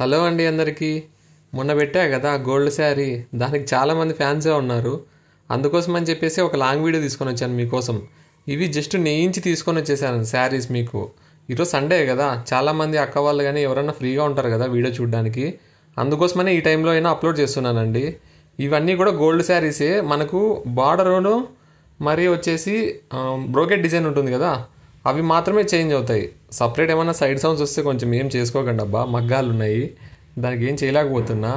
Hello అండి అందరికీ. మొన్న పెట్టా కదా గోల్డ్ శారీ, దానికి చాలామంది ఫ్యాన్సే ఉన్నారు. అందుకోసం అని చెప్పేసి ఒక లాంగ్ వీడియో తీసుకొని వచ్చాను మీకోసం. ఇవి జస్ట్ నేయించి తీసుకొని వచ్చేసాను శారీస్ మీకు. ఈరోజు సండే కదా, చాలామంది అక్క వాళ్ళు కానీ ఎవరైనా ఫ్రీగా ఉంటారు కదా వీడియో చూడడానికి. అందుకోసమనే ఈ టైంలో అయినా అప్లోడ్ చేస్తున్నానండి. ఇవన్నీ కూడా గోల్డ్ శారీసే. మనకు బార్డరును మరి వచ్చేసి బ్రోకెట్ డిజైన్ ఉంటుంది కదా, అవి మాత్రమే చేంజ్ అవుతాయి. సపరేట్ ఏమైనా సైడ్ సౌండ్స్ వస్తే కొంచెం ఏం చేసుకోకండి అబ్బా, మగ్గాలు ఉన్నాయి, దానికి ఏం చేయలేకపోతున్నా.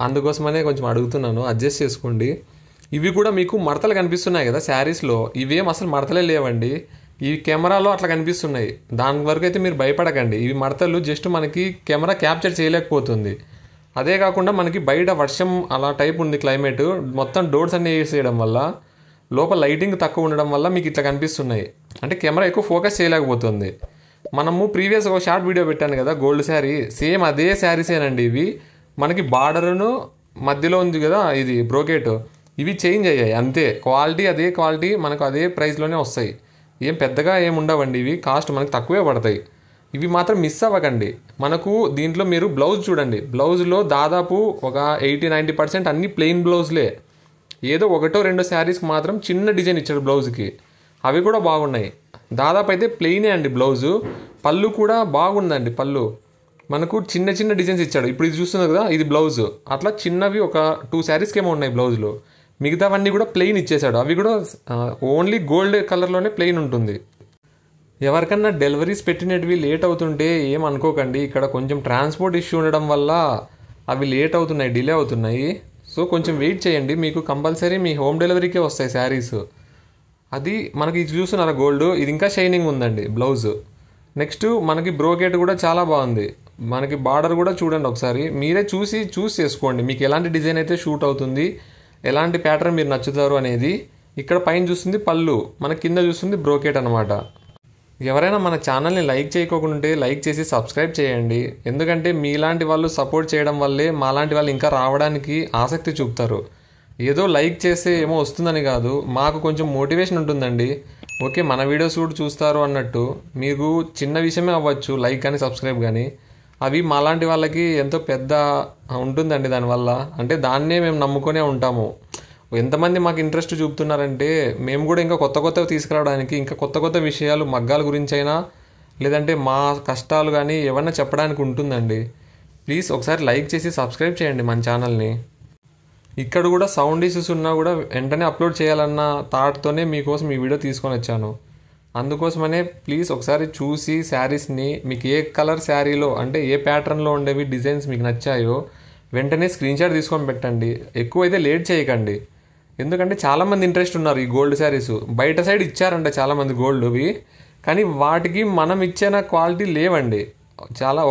అందుకోసమనే కొంచెం అడుగుతున్నాను, అడ్జస్ట్ చేసుకోండి. ఇవి కూడా మీకు మడతలు కనిపిస్తున్నాయి కదా శారీస్లో, ఇవేం అసలు మడతలే లేవండి. ఇవి కెమెరాలో అట్లా కనిపిస్తున్నాయి. దాని వరకు అయితే మీరు భయపడకండి. ఇవి మడతలు జస్ట్ మనకి కెమెరా క్యాప్చర్ చేయలేకపోతుంది. అదే కాకుండా మనకి బయట వర్షం అలా టైప్ ఉంది క్లైమేట్, మొత్తం డోర్స్ అన్నీ వేసేయడం వల్ల లోపల లైటింగ్ తక్కువ ఉండడం వల్ల మీకు ఇట్లా కనిపిస్తున్నాయి. అంటే కెమెరా ఎక్కువ ఫోకస్ చేయలేకపోతుంది. మనము ప్రీవియస్ ఒక షార్ట్ వీడియో పెట్టాను కదా గోల్డ్ శారీ, సేమ్ అదే శారీసేనండి ఇవి. మనకి బార్డరును మధ్యలో ఉంది కదా ఇది బ్రోకెట్, ఇవి చేంజ్ అయ్యాయి అంతే. క్వాలిటీ అదే క్వాలిటీ, మనకు అదే ప్రైస్లోనే వస్తాయి. ఏం పెద్దగా ఏమి ఉండవండి ఇవి, కాస్ట్ మనకు తక్కువే పడతాయి. ఇవి మాత్రం మిస్ అవ్వకండి. మనకు దీంట్లో మీరు బ్లౌజ్ చూడండి, బ్లౌజ్లో దాదాపు ఒక 80-90% అన్ని ప్లెయిన్ బ్లౌజ్లే. ఏదో ఒకటో రెండో శారీస్కి మాత్రం చిన్న డిజైన్ ఇచ్చాడు బ్లౌజ్కి, అవి కూడా బాగున్నాయి. దాదాపు అయితే ప్లెయినే అండి బ్లౌజు. పళ్ళు కూడా బాగుందండి. పళ్ళు మనకు చిన్న చిన్న డిజైన్స్ ఇచ్చాడు. ఇప్పుడు ఇది చూస్తున్నారు కదా, ఇది బ్లౌజ్. అట్లా చిన్నవి ఒక 2 శారీస్కి ఏమో ఉన్నాయి బ్లౌజ్లో, మిగతావన్నీ కూడా ప్లెయిన్ ఇచ్చేసాడు. అవి కూడా ఓన్లీ గోల్డ్ కలర్లోనే ప్లెయిన్ ఉంటుంది. ఎవరికన్నా డెలివరీస్ పెట్టినవి లేట్ అవుతుంటే ఏం అనుకోకండి. ఇక్కడ కొంచెం ట్రాన్స్పోర్ట్ ఇష్యూ ఉండడం వల్ల అవి లేట్ అవుతున్నాయి, డిలే అవుతున్నాయి. సో కొంచెం వెయిట్ చేయండి, మీకు కంపల్సరీ మీ హోమ్ డెలివరీకే వస్తాయి శారీస్. అది మనకి ఇది చూస్తున్నారా గోల్డ్, ఇది ఇంకా షైనింగ్ ఉందండి బ్లౌజ్. నెక్స్ట్ మనకి బ్రోకెట్ కూడా చాలా బాగుంది. మనకి బార్డర్ కూడా చూడండి ఒకసారి, మీరే చూస్ చేసుకోండి మీకు ఎలాంటి డిజైన్ అయితే షూట్ అవుతుంది, ఎలాంటి ప్యాటర్న్ మీరు నచ్చుతారు అనేది. ఇక్కడ పైన చూస్తుంది పళ్ళు, మన కింద చూస్తుంది బ్రోకెట్ అనమాట. ఎవరైనా మన ఛానల్ని లైక్ చేయకోకుంటే లైక్ చేసి సబ్స్క్రైబ్ చేయండి. ఎందుకంటే మీలాంటి వాళ్ళు సపోర్ట్ చేయడం వల్లే మాలాంటి వాళ్ళు ఇంకా రావడానికి ఆసక్తి చూపుతారు. ఏదో లైక్ చేస్తే ఏమో వస్తుందని కాదు, మాకు కొంచెం మోటివేషన్ ఉంటుందండి. ఓకే మన వీడియోస్ కూడా చూస్తారు అన్నట్టు. మీకు చిన్న విషయమే అవ్వచ్చు లైక్ కానీ సబ్స్క్రైబ్ కానీ, అవి మాలాంటి వాళ్ళకి ఎంతో పెద్ద ఉంటుందండి దానివల్ల. అంటే దాన్నే మేము నమ్ముకొనే ఉంటాము. ఎంతమంది మాకు ఇంట్రెస్ట్ చూపుతున్నారంటే మేము కూడా ఇంకా కొత్తవి తీసుకురావడానికి, ఇంకా కొత్త విషయాలు మగ్గాల గురించి అయినా లేదంటే మా కష్టాలు కానీ ఏమన్నా చెప్పడానికి ఉంటుందండి. ప్లీజ్ ఒకసారి లైక్ చేసి సబ్స్క్రైబ్ చేయండి మన ఛానల్ని. ఇక్కడ కూడా సౌండ్ ఇష్యూస్ ఉన్నా కూడా వెంటనే అప్లోడ్ చేయాలన్న థాట్తోనే మీకోసం ఈ వీడియో తీసుకొని వచ్చాను. అందుకోసమనే ప్లీజ్ ఒకసారి చూసి శారీస్ని మీకు ఏ కలర్ శారీలో అంటే ఏ ప్యాటర్న్లో ఉండేవి డిజైన్స్ మీకు నచ్చాయో వెంటనే స్క్రీన్ షాట్ తీసుకొని పెట్టండి. ఎక్కువైతే లేట్ చేయకండి. ఎందుకంటే చాలామంది ఇంట్రెస్ట్ ఉన్నారు ఈ గోల్డ్ శారీస్. బయట సైడ్ ఇచ్చారంట చాలామంది గోల్డ్వి, కానీ వాటికి మనం ఇచ్చిన క్వాలిటీ లేవండి.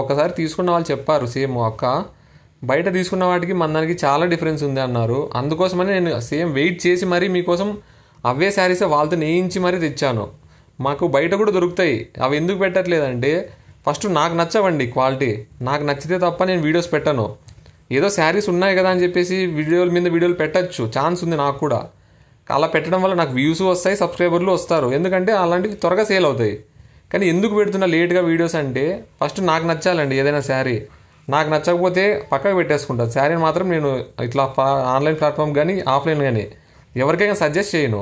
ఒకసారి తీసుకున్న వాళ్ళు చెప్పారు, సేమ్ అక్క బయట తీసుకున్న వాటికి మన దానికి చాలా డిఫరెన్స్ ఉంది అన్నారు. అందుకోసమని నేను సేమ్ వెయిట్ చేసి మరీ మీకోసం అవే శారీస్ వాళ్ళతో నేయించి మరీ తెచ్చాను. మాకు బయట కూడా దొరుకుతాయి, అవి ఎందుకు పెట్టట్లేదంటే ఫస్ట్ నాకు నచ్చవండి క్వాలిటీ. నాకు నచ్చితే తప్ప నేను వీడియోస్ పెట్టను. ఏదో శారీస్ ఉన్నాయి కదా అని చెప్పేసి వీడియోల మీద వీడియోలు పెట్టచ్చు, ఛాన్స్ ఉంది నాకు కూడా. అలా పెట్టడం వల్ల నాకు వ్యూస్ వస్తాయి, సబ్స్క్రైబర్లు వస్తారు, ఎందుకంటే అలాంటివి త్వరగా సేల్ అవుతాయి. కానీ ఎందుకు పెడుతున్నా లేట్గా వీడియోస్ అంటే ఫస్ట్ నాకు నచ్చాలండి. ఏదైనా శారీ నాకు నచ్చకపోతే పక్కకు పెట్టేసుకుంటాను. శారీని మాత్రం నేను ఇట్లా ఆన్లైన్ ప్లాట్ఫామ్ కానీ ఆఫ్లైన్ కానీ ఎవరికైనా సజెస్ట్ చేయను.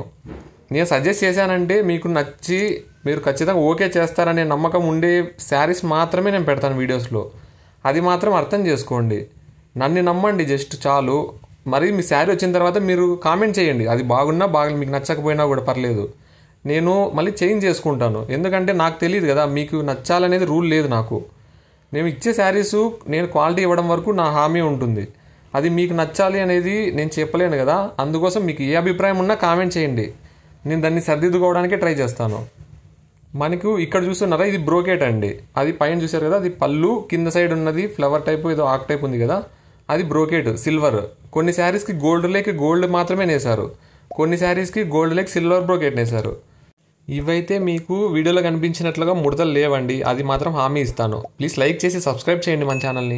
నేను సజెస్ట్ చేశానంటే మీకు నచ్చి మీరు ఖచ్చితంగా ఓకే చేస్తారనే నమ్మకం ఉండే శారీస్ మాత్రమే నేను పెడతాను వీడియోస్లో. అది మాత్రం అర్థం చేసుకోండి, నన్ను నమ్మండి జస్ట్ చాలు. మరి మీ శారీ వచ్చిన తర్వాత మీరు కామెంట్ చేయండి, అది బాగున్నా మీకు నచ్చకపోయినా కూడా పర్లేదు, నేను మళ్ళీ చేంజ్ చేసుకుంటాను. ఎందుకంటే నాకు తెలియదు కదా, మీకు నచ్చాలనేది రూల్ లేదు నాకు. నేను ఇచ్చే శారీసు నేను క్వాలిటీ ఇవ్వడం వరకు నా హామీ ఉంటుంది. అది మీకు నచ్చాలి అనేది నేను చెప్పలేను కదా. అందుకోసం మీకు ఏ అభిప్రాయం ఉన్నా కామెంట్ చేయండి, నేను దాన్ని సరిదిద్దుకోవడానికే ట్రై చేస్తాను. మనకు ఇక్కడ చూస్తున్నారా, ఇది బ్రోకెట్ అండి. అది పైన చూసారు కదా, అది పళ్ళు, కింద సైడ్ ఉన్నది ఫ్లవర్ టైప్ ఏదో ఆక్ టైప్ ఉంది కదా, అది బ్రోకెట్ సిల్వర్. కొన్ని శారీస్కి గోల్డ్ మాత్రమే నేసారు, కొన్ని శారీస్కి గోల్డ్ లేక్ సిల్వర్ బ్రోకెట్ నేసారు. ఇవైతే మీకు వీడియోలో కనిపించినట్లుగా ముడతలు లేవండి, అది మాత్రం హామీ ఇస్తాను. ప్లీజ్ లైక్ చేసి సబ్స్క్రైబ్ చేయండి మన ఛానల్ని.